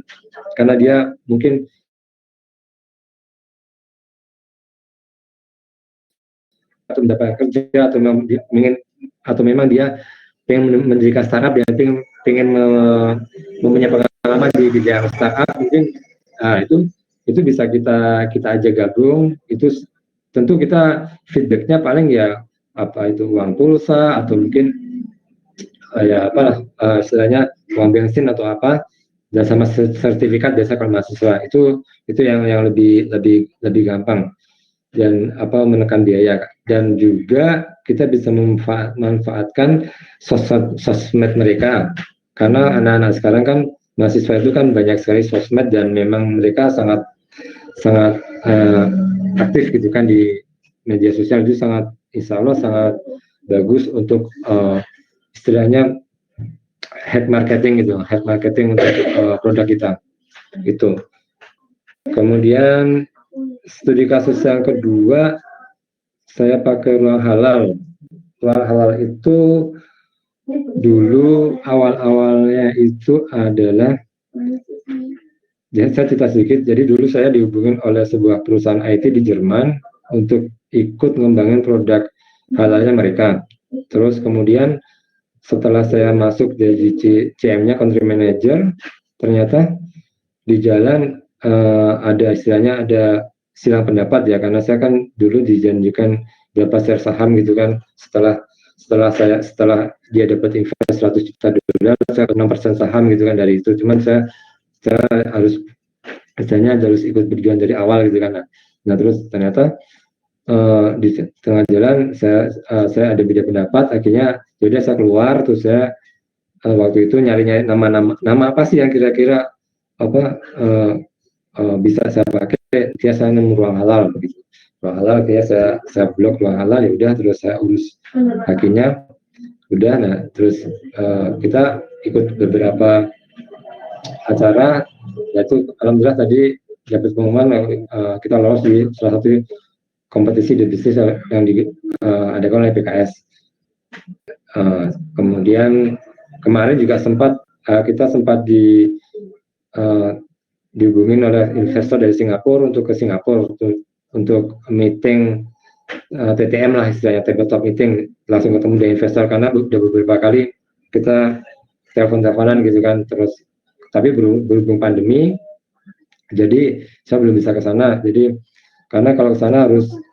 karena dia mungkin atau mendapatkan kerja atau memang dia pengen mendirikan startup dan pengen mempunyai pengalaman di bidang startup mungkin. Nah, itu bisa kita ajak gabung. Itu tentu kita feedbacknya paling ya apa itu uang pulsa atau mungkin ya apa istilahnya uang bensin atau apa, dan sama sertifikat jasa mahasiswa itu yang lebih gampang dan apa menekan biaya. Dan juga kita bisa memanfaatkan sosmed mereka karena anak-anak sekarang kan mahasiswa itu kan banyak sekali sosmed dan memang mereka sangat sangat aktif gitu kan di media sosial. Itu sangat insya Allah sangat bagus untuk istilahnya head marketing untuk produk kita gitu. Kemudian studi kasus yang kedua saya pakai ruang halal. Ruang halal itu dulu awal-awalnya itu adalah, saya cerita sedikit. Jadi dulu saya dihubungin oleh sebuah perusahaan IT di Jerman untuk ikut ngembangin produk halalnya mereka. Terus kemudian setelah saya masuk dari CM-nya Country Manager, ternyata di jalan ada istilahnya ada silang pendapat ya, karena saya kan dulu dijanjikan berapa share saham gitu kan. Setelah dia dapat invest 100 juta dolar, saya 6% saham gitu kan dari itu. Cuman saya harus misalnya harus ikut berjuang dari awal gitu kan. Nah terus ternyata di tengah jalan saya ada beda pendapat, akhirnya yaudah saya keluar. Terus saya waktu itu nyari nama apa sih yang kira-kira apa bisa saya pakai. Dia saya nemu ruang halal begitu. Ruang halal kayak saya blog ruang halal, ya udah terus saya urus akhirnya udah. Nah terus kita ikut beberapa acara, yaitu alhamdulillah tadi dapat pengumuman kita lolos di salah satu kompetisi di bisnis yang diadakan oleh PKS. Kemudian kemarin juga kita sempat dihubungin oleh investor dari Singapura untuk ke Singapura untuk meeting TTM lah istilahnya, tabletop meeting, langsung ketemu dengan investor karena udah beberapa kali kita telepon-teleponan gitu kan. Terus tapi berhubung pandemi jadi saya belum bisa ke sana. Jadi karena kalau ke sana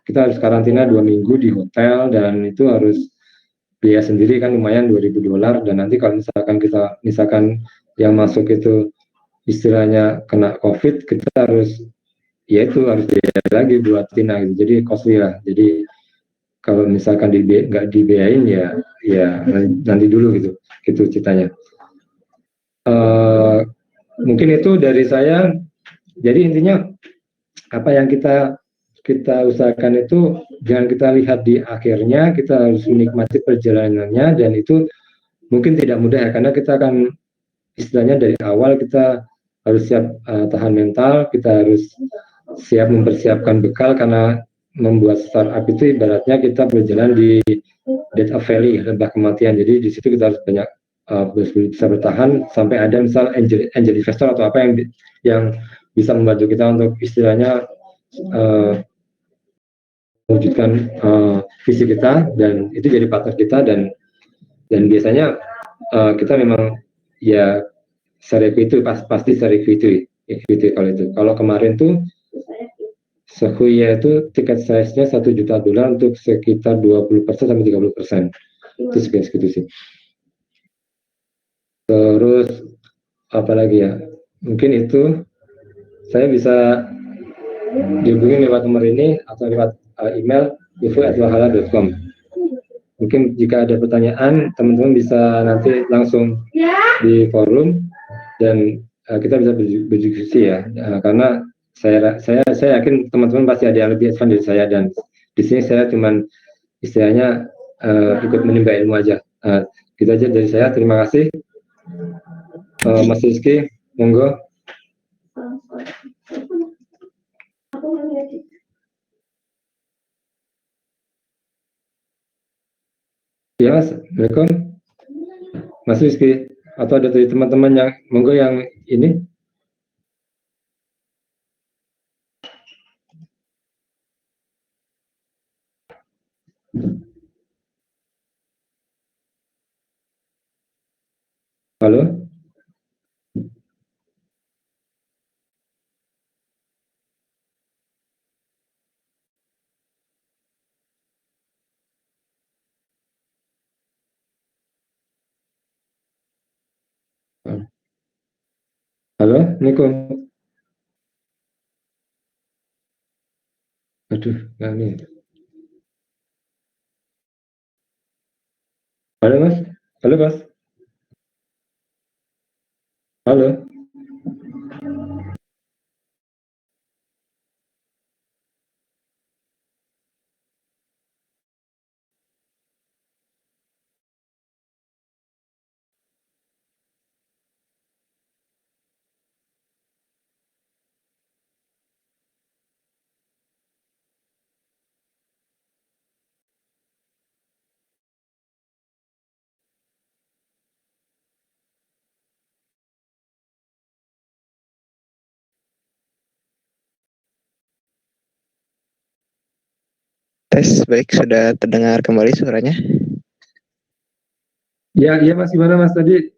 kita harus karantina 2 minggu di hotel dan itu harus biaya sendiri kan lumayan $2.000. Dan nanti kalau misalkan yang masuk itu istilahnya kena COVID, kita harus biaya lagi buat karantina gitu. Jadi costly lah. Jadi kalau misalkan nggak dibiayain ya nanti dulu gitu ceritanya. Mungkin itu dari saya. Jadi intinya apa yang kita usahakan itu jangan kita lihat di akhirnya, kita harus menikmati perjalanannya. Dan itu mungkin tidak mudah ya, karena kita akan istilahnya dari awal kita harus siap tahan mental, kita harus siap mempersiapkan bekal, karena membuat startup itu ibaratnya kita berjalan di death valley, lembah kematian. Jadi di situ kita harus banyak bisa bertahan sampai ada misal angel investor atau apa yang bisa membantu kita untuk istilahnya mewujudkan visi kita, dan itu jadi partner kita. Dan biasanya kita memang ya share equity pasti share equity kalau kemarin tuh Sequoia itu tiket size-nya $1 juta untuk sekitar 20% sampai 30%. Itu segitu sih. Terus apalagi ya, mungkin itu saya bisa dihubungi lewat nomor ini atau lewat email info@wahala.com. Mungkin jika ada pertanyaan, teman-teman bisa nanti langsung di forum dan kita bisa berdiskusi ya. Karena saya yakin teman-teman pasti ada yang lebih advance dari saya, dan di sini saya cuman istilahnya ikut menimba ilmu aja. Gitu aja dari saya. Terima kasih. Mas Rizky, monggo. Ya, Mas. Assalamualaikum. Mas Rizky. Atau ada dari teman-teman yang monggo yang ini? Halo? Halo, Niko? Aduh, nggak nih. Halo, Mas? Halo, Mas? Halo? Tes, baik, sudah terdengar kembali suaranya. Ya, iya Mas, gimana Mas tadi?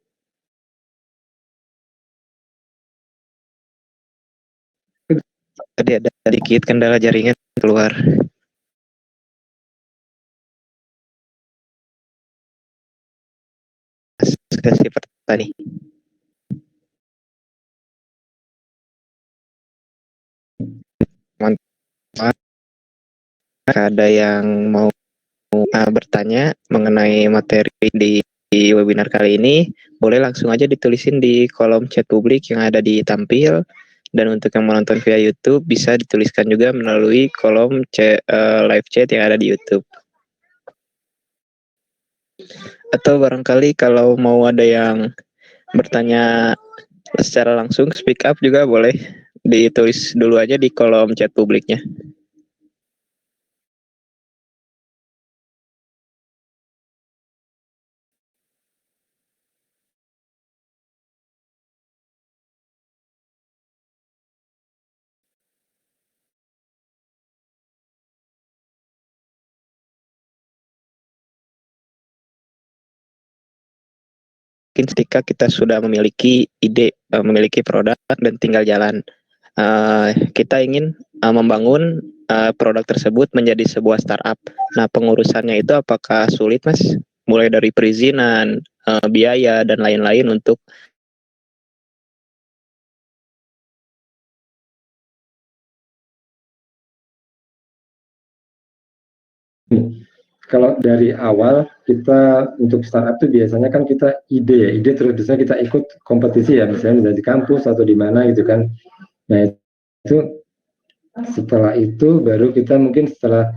Tadi ada sedikit kendala jaringan keluar. Sesi pertama nih. Teman-teman, ada yang mau bertanya mengenai materi di webinar kali ini, boleh langsung aja ditulisin di kolom chat publik yang ada di tampil. Dan untuk yang menonton via YouTube, bisa dituliskan juga melalui kolom live chat yang ada di YouTube. Atau barangkali kalau mau ada yang bertanya secara langsung, speak up juga boleh ditulis dulu aja di kolom chat publiknya. Mungkin ketika kita sudah memiliki ide, memiliki produk dan tinggal jalan. Kita ingin membangun produk tersebut menjadi sebuah startup. Nah, pengurusannya itu apakah sulit, Mas? Mulai dari perizinan, biaya, dan lain-lain untuk Kalau dari awal kita untuk startup tuh biasanya kan kita ide terus biasanya kita ikut kompetisi ya, misalnya di kampus atau di mana gitu kan. Nah, itu setelah itu baru kita mungkin setelah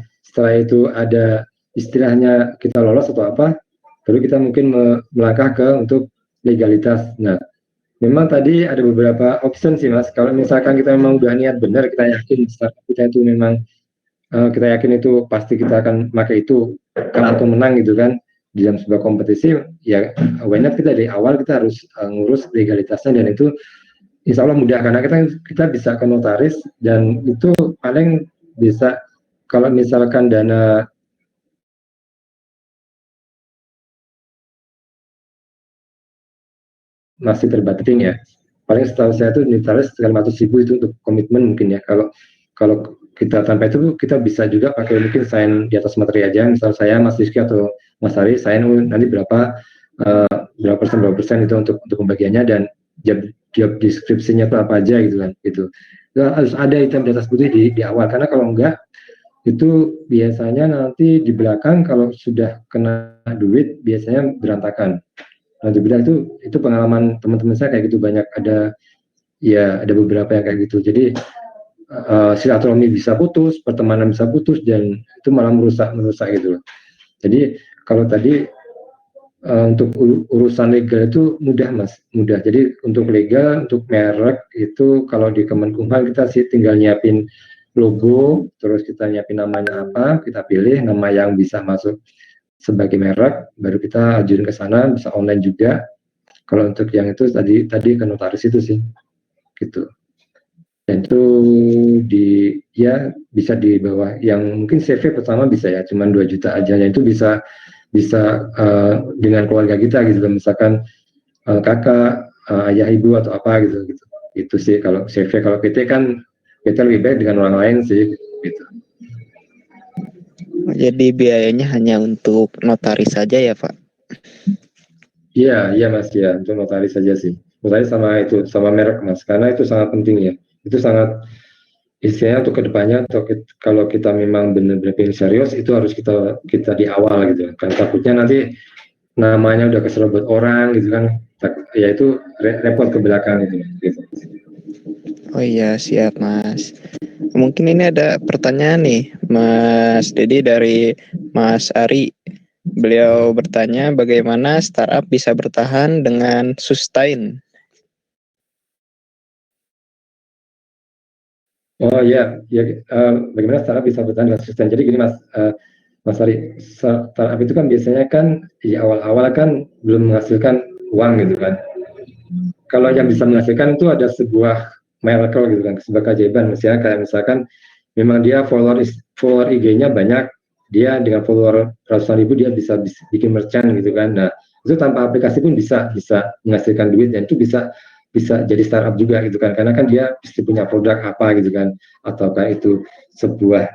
itu ada istilahnya kita lolos atau apa, baru kita mungkin melangkah ke untuk legalitas. Nah, memang tadi ada beberapa option sih Mas. Kalau misalkan kita memang udah niat benar, kita yakin startup kita itu memang kita yakin itu pasti kita akan pakai itu kan atau menang gitu kan di dalam sebuah kompetisi, ya why not kita dari awal kita harus ngurus legalitasnya, dan itu insya Allah mudah karena kita bisa ke notaris, dan itu paling bisa kalau misalkan dana masih terbatas ya, paling setahu saya itu notaris sekitar 500.000 itu untuk komitmen mungkin ya. Kalau kita tanpa itu kita bisa juga pakai mungkin sign di atas materi aja, misal saya Mas Rizky atau Mas Ari sign nanti berapa persen itu untuk pembagiannya, dan job deskripsinya itu apa aja gitu kan gitu. Harus ada item di atas putih di awal, karena kalau enggak itu biasanya nanti di belakang kalau sudah kena duit biasanya berantakan. Nah, di belakang itu pengalaman teman-teman saya kayak gitu, banyak ada beberapa yang kayak gitu. Jadi silaturahmi bisa putus, pertemanan bisa putus, dan itu malah merusak gitu loh. Jadi kalau tadi untuk urusan legal itu mudah Mas, mudah. Jadi untuk legal, untuk merek itu kalau di Kemenkumham kita sih tinggal nyiapin logo, terus kita nyiapin namanya apa, kita pilih nama yang bisa masuk sebagai merek, baru kita ajuin ke sana, bisa online juga. Kalau untuk yang itu tadi ke notaris itu sih, gitu. Dan itu ya bisa di bawah yang mungkin CV pertama bisa ya cuman 2 juta aja, dan itu bisa bisa dengan keluarga kita gitu, misalkan kakak, ayah ibu atau apa gitu gitu. Itu sih kalau CV. Kalau PT kan kita lebih baik dengan orang lain sih gitu. Jadi biayanya hanya untuk notaris saja ya, Pak? Iya, iya Mas ya, untuk notaris saja sih. Notaris sama itu sama merek Mas, karena itu sangat penting ya. Itu sangat istilahnya untuk kedepannya atau kalau kita memang benar-benar pengen serius itu harus kita kita di awal gitu kan, takutnya nanti namanya udah keserobot orang gitu kan, ya itu repot ke belakang gitu. Oh iya, siap Mas. Mungkin ini ada pertanyaan nih, Mas Dedi dari Mas Ari. Beliau bertanya bagaimana startup bisa bertahan dengan sustain. Oh iya, ya, bagaimana startup bisa bertahan dengan konsisten. Jadi gini Mas, Mas Ari, startup itu kan biasanya kan di awal-awal kan belum menghasilkan uang gitu kan. Kalau yang bisa menghasilkan itu ada sebuah miracle gitu kan, sebuah keajaiban. Misalnya kayak misalkan memang dia follower IG-nya banyak, dia dengan follower ratusan ribu dia bisa bikin merchant gitu kan. Nah itu tanpa aplikasi pun bisa bisa menghasilkan duit, dan itu bisa bisa jadi startup juga gitu kan, karena kan dia pasti punya produk apa gitu kan, ataukah itu sebuah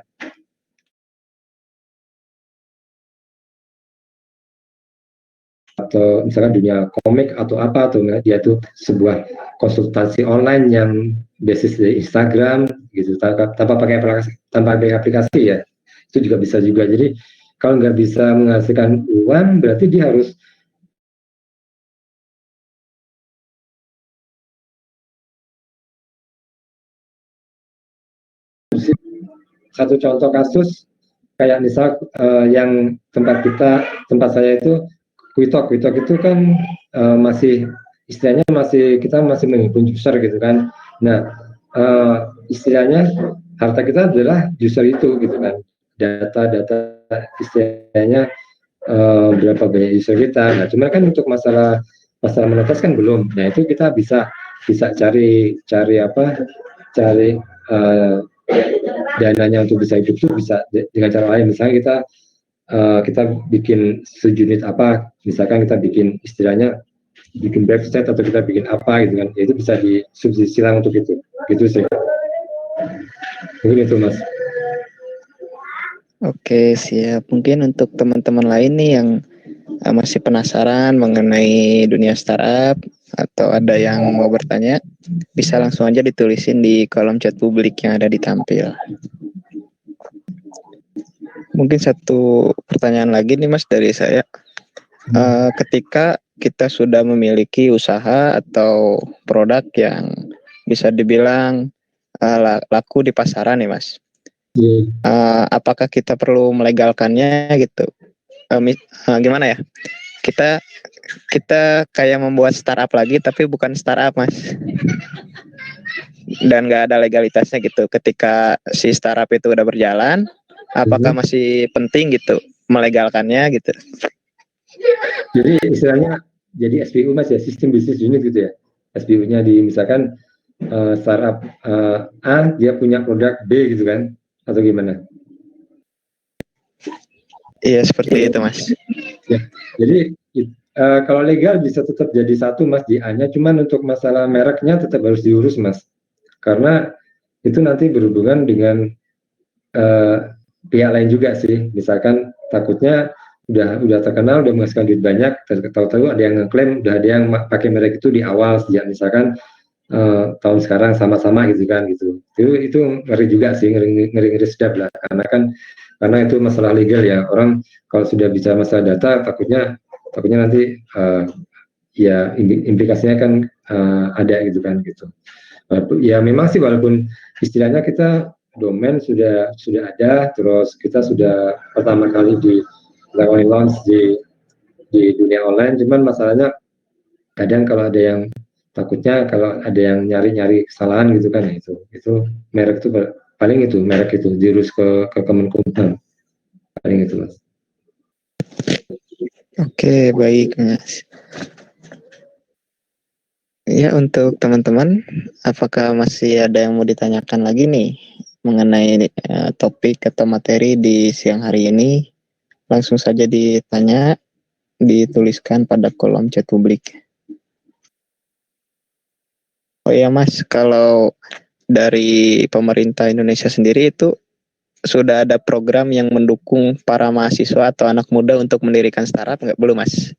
atau misalkan dunia komik atau apa, atau dia tuh sebuah konsultasi online yang basis dari Instagram gitu, tanpa pakai aplikasi, tanpa pakai aplikasi ya, itu juga bisa juga. Jadi kalau nggak bisa menghasilkan uang berarti dia harus, satu contoh kasus kayak misal yang tempat saya itu Kwitok itu kan masih istilahnya masih kita masih menghimpun user gitu kan. Nah istilahnya harta kita adalah user itu gitu kan, data-data istilahnya berapa banyak user kita. Nah cuma kan untuk masalah masalah menetas kan belum. Nah itu kita bisa bisa cari cari apa cari dananya untuk bisa hidup itu bisa dengan cara lain. Misalnya kita bikin seunit apa, misalkan kita bikin istilahnya bikin website atau kita bikin apa gitu kan, ya itu bisa disubsidi silang untuk itu, gitu sih. Mungkin itu Mas. Oke, siap. Mungkin untuk teman-teman lain nih yang masih penasaran mengenai dunia startup atau ada yang mau bertanya, bisa langsung aja ditulisin di kolom chat publik yang ada di tampil. Mungkin satu pertanyaan lagi nih Mas dari saya. Ketika kita sudah memiliki usaha atau produk yang bisa dibilang laku di pasaran nih Mas, apakah kita perlu melegalkannya gitu? Gimana ya? Kita kayak membuat startup lagi tapi bukan startup Mas, dan nggak ada legalitasnya gitu. Ketika si startup itu udah berjalan, apakah masih penting gitu melegalkannya gitu? Jadi istilahnya jadi SBU Mas ya, sistem bisnis unit gitu ya. SBU-nya di misalkan startup A dia punya produk B gitu kan, atau gimana? Iya seperti itu Mas. Ya, jadi kalau legal bisa tetap jadi satu Mas di A-nya, cuman untuk masalah mereknya tetap harus diurus Mas, karena itu nanti berhubungan dengan uh, pihak lain juga sih. Misalkan takutnya udah terkenal, udah menghasilkan duit banyak, tahu-tahu ada yang ngeklaim, udah ada yang pakai merek itu di awal sejak misalkan tahun sekarang sama-sama gitu kan gitu. Itu ngeri juga sih, ngeri sedap lah, karena itu masalah legal ya. Orang kalau sudah bicara masalah data takutnya nanti ya implikasinya kan ada gitu kan gitu. Ya memang sih, walaupun istilahnya kita domain sudah ada, terus kita sudah pertama kali di launch di dunia online, cuman masalahnya kadang kalau ada yang takutnya kalau ada yang nyari-nyari kesalahan gitu kan, ya itu merek itu paling itu merek itu diurus ke Kemenkumham paling itu Mas. Oke, baik Mas. Ya, untuk teman-teman, apakah masih ada yang mau ditanyakan lagi nih mengenai topik atau materi di siang hari ini? Langsung saja ditanya, dituliskan pada kolom chat publik. Oh ya Mas, kalau dari pemerintah Indonesia sendiri itu sudah ada program yang mendukung para mahasiswa atau anak muda untuk mendirikan startup nggak? Belum Mas?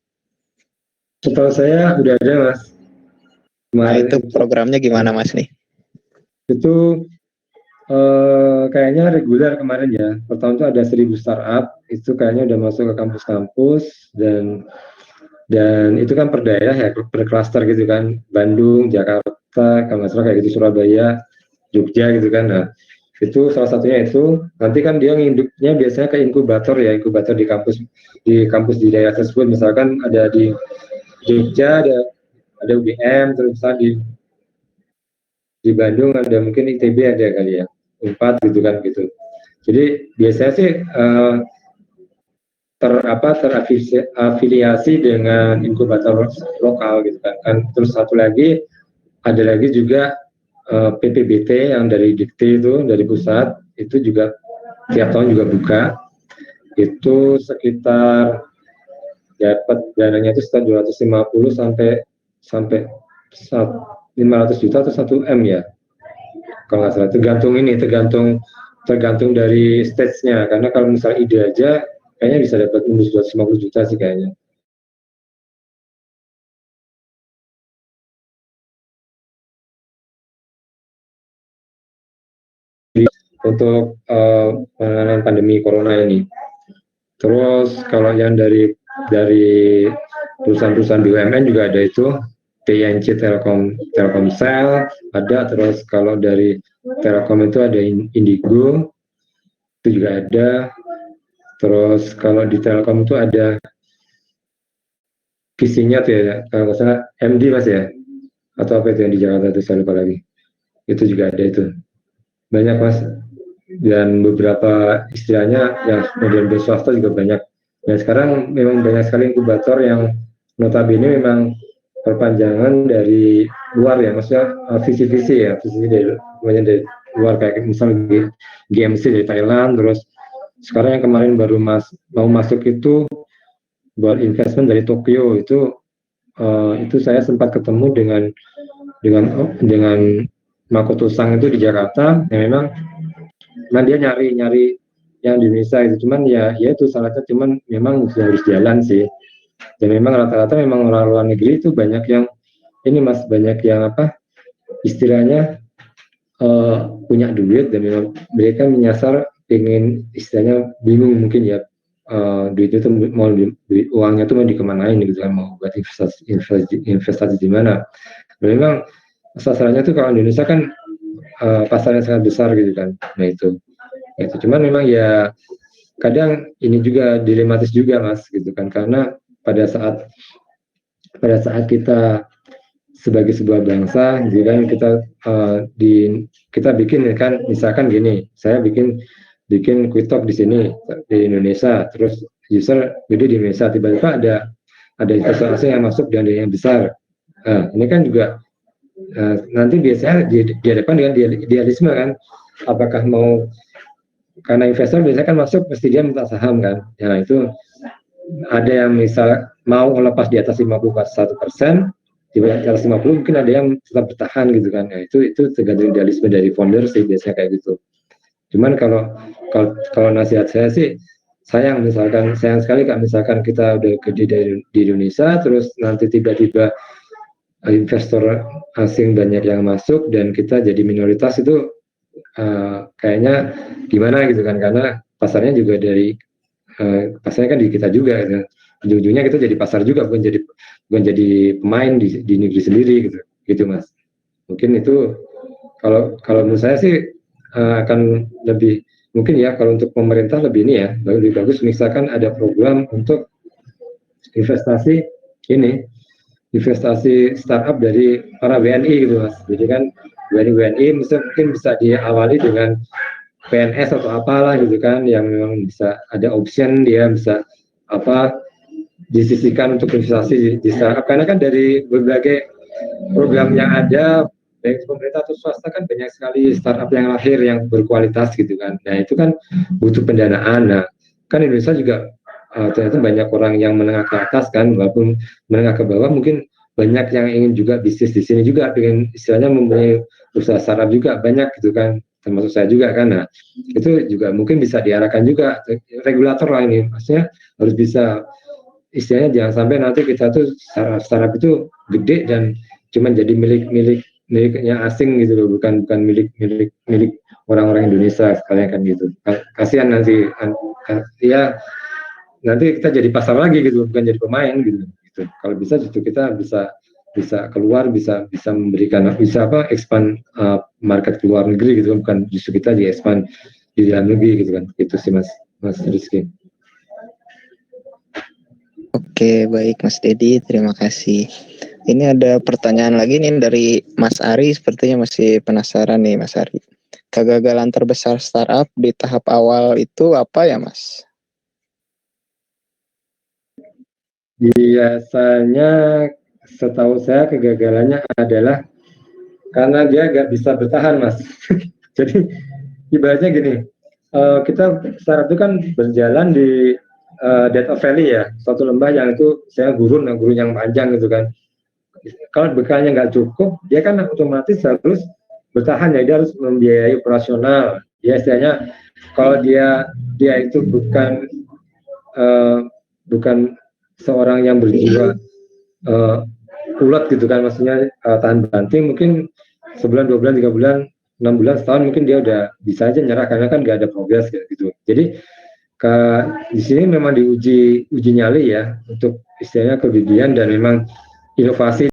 Setahu saya udah ada Mas. Nah Kemarin itu programnya gimana Mas nih? itu kayaknya reguler kemarin ya. Pertama itu ada 1.000 startup, itu kayaknya udah masuk ke kampus-kampus dan itu kan per daerah ya, per klaster gitu kan. Bandung, Jakarta, kalau nggak salah kayak gitu, Surabaya, Jogja gitu kan. Nah, itu salah satunya itu. Nanti kan dia nginduknya biasanya ke inkubator ya, inkubator di daerah tersebut. Misalkan ada di Jogja, ada UGM, terus misalnya di Bandung ada mungkin ITB ada kali ya, Unpad gitu kan gitu. Jadi biasanya sih terafiliasi dengan inkubator lokal gitu kan. Terus satu lagi ada lagi juga PPBT yang dari Dikti itu dari pusat itu juga tiap tahun juga buka, itu sekitar dapat dananya itu sekitar 250 sampai sampai 500 juta atau 1 M ya, kalau nggak salah. Tergantung dari stage-nya, karena kalau misalnya ide aja kayaknya bisa dapat 250 juta sih kayaknya. Untuk penanganan pandemi corona ini. Terus kalau yang dari perusahaan-perusahaan BUMN juga ada itu, TINC Telkomsel ada. Terus kalau dari Telkom itu ada Indigo, itu juga ada. Terus kalau di Telkom itu ada visinya tuh ya, kalau nggak salah MD Mas ya, atau apa itu yang di Jakarta itu saya lupa lagi. Itu juga ada itu. Banyak Mas. Dan beberapa istilahnya yang model swasta juga banyak. Dan sekarang memang banyak sekali inkubator yang notabene memang perpanjangan dari luar ya, maksudnya visi-visi ya, visi dari luar, kayak misalnya GMC dari Thailand. Terus sekarang yang kemarin baru mau masuk itu buat investment dari Tokyo, itu saya sempat ketemu dengan Makoto Sang itu di Jakarta, yang memang dia nyari yang di Indonesia itu. Cuman ya itu salahnya, cuman memang harus jalan sih. Dan memang rata-rata memang orang luar negeri itu banyak yang ini Mas, banyak yang apa istilahnya punya duit, dan memang mereka menyasar, ingin istilahnya bingung mungkin ya, duit itu mau uangnya tuh mau dikemanain gitu kan, mau buat investasi di mana. Memang sasarannya tuh kalau Indonesia kan pasarnya sangat besar gitu kan. Nah itu cuman memang ya kadang ini juga dilematis juga Mas gitu kan, karena pada saat kita sebagai sebuah bangsa gitu kan, kita bikin kan, misalkan gini, saya bikin Quitok di sini di Indonesia, terus user gede di Indonesia, tiba-tiba ada investor asing yang masuk dan yang besar. Nah, ini kan juga nanti biasanya dihadapkan dengan idealisme kan, apakah mau, karena investor biasanya kan masuk pasti dia minta saham kan. Nah itu ada yang misal mau melepas di atas 51%, di atas 50 mungkin ada yang tetap bertahan gitu kan. Nah itu tergantung idealisme dari founder sih biasanya kayak gitu. Cuman kalau nasihat saya sih, sayang sekali Kak, misalkan kita udah gede di Indonesia, terus nanti tiba-tiba investor asing banyak yang masuk dan kita jadi minoritas, itu kayaknya gimana gitu kan, karena pasarnya juga pasarnya kan di kita juga gitu. Ujung-ujungnya kita jadi pasar juga, bukan jadi pemain di negeri sendiri gitu Mas. Mungkin itu kalau menurut saya sih akan lebih mungkin ya, kalau untuk pemerintah lebih ini ya, lebih bagus misalkan ada program untuk investasi investasi startup dari para WNI gitu Mas. Jadi kan WNI mungkin bisa diawali dengan PNS atau apalah gitu kan, yang memang bisa ada option, dia bisa apa disisikan untuk investasi di startup, karena kan dari berbagai program yang ada baik pemerintah atau swasta kan banyak sekali startup yang lahir yang berkualitas gitu kan. Nah itu kan butuh pendanaan. Nah kan Indonesia juga ternyata banyak orang yang menengah ke atas kan, walaupun menengah ke bawah mungkin banyak yang ingin juga bisnis di sini juga, pengen istilahnya mempunyai usaha startup juga banyak gitu kan, termasuk saya juga kan. Nah itu juga mungkin bisa diarahkan juga regulator lah ini, maksudnya harus bisa istilahnya jangan sampai nanti kita tuh startup itu gede dan cuma jadi miliknya asing gitu loh, bukan milik orang-orang Indonesia sekalian kan gitu. Kasihan nanti ya nanti kita jadi pasar lagi gitu, bukan jadi pemain gitu. Gitu. Kalau bisa justru kita bisa keluar, bisa memberikan, bisa apa, expand market ke luar negeri gitu, bukan justru kita di expand di dalam negeri gitu kan. Itu sih Mas Rizky. Oke, baik Mas Dedi, terima kasih. Ini ada pertanyaan lagi nih dari Mas Ari, sepertinya masih penasaran nih Mas Ari. Kegagalan terbesar startup di tahap awal itu apa ya Mas? Biasanya setahu saya kegagalannya adalah karena dia nggak bisa bertahan, Mas. Jadi ibaratnya gini, kita startup itu kan berjalan di Dead of Valley ya, suatu lembah yang itu saya gurun yang panjang gitu kan. Kalau bekalnya nggak cukup, dia kan otomatis harus bertahan ya, dia harus membiayai operasional. Ya istilahnya kalau dia itu bukan seorang yang berjiwa ulat gitu kan, maksudnya tahan banting, mungkin sebulan, 2 bulan, 3 bulan, 6 bulan, setahun mungkin dia udah bisa aja nyerah karena kan nggak ada progres gitu. Jadi di sini memang diuji nyali ya untuk istilahnya kegigihan dan memang inovasi